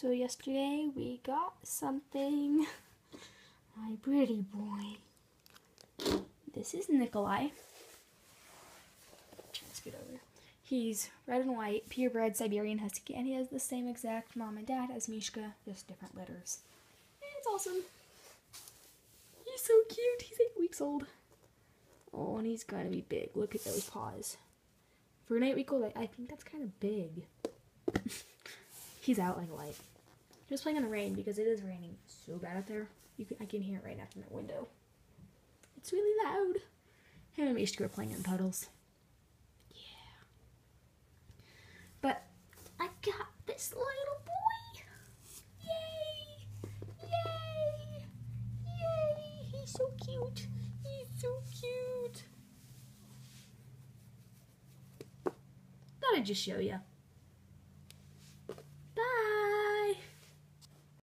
So yesterday we got something. My pretty boy. This is Nikolai. Let's get over. He's red and white, purebred Siberian Husky, and he has the same exact mom and dad as Mishka, just different litters. And it's awesome. He's so cute. He's 8 weeks old. Oh, and he's gonna be big. Look at those paws. For an 8-week-old, I think that's kind of big. He's out like light. Just playing in the rain because it is raining so bad out there. I can hear it right now from that window. It's really loud. Him and Mishka were playing in puddles. Yeah. But I got this little boy. Yay! Yay! Yay! He's so cute. He's so cute. Thought I'd just show you.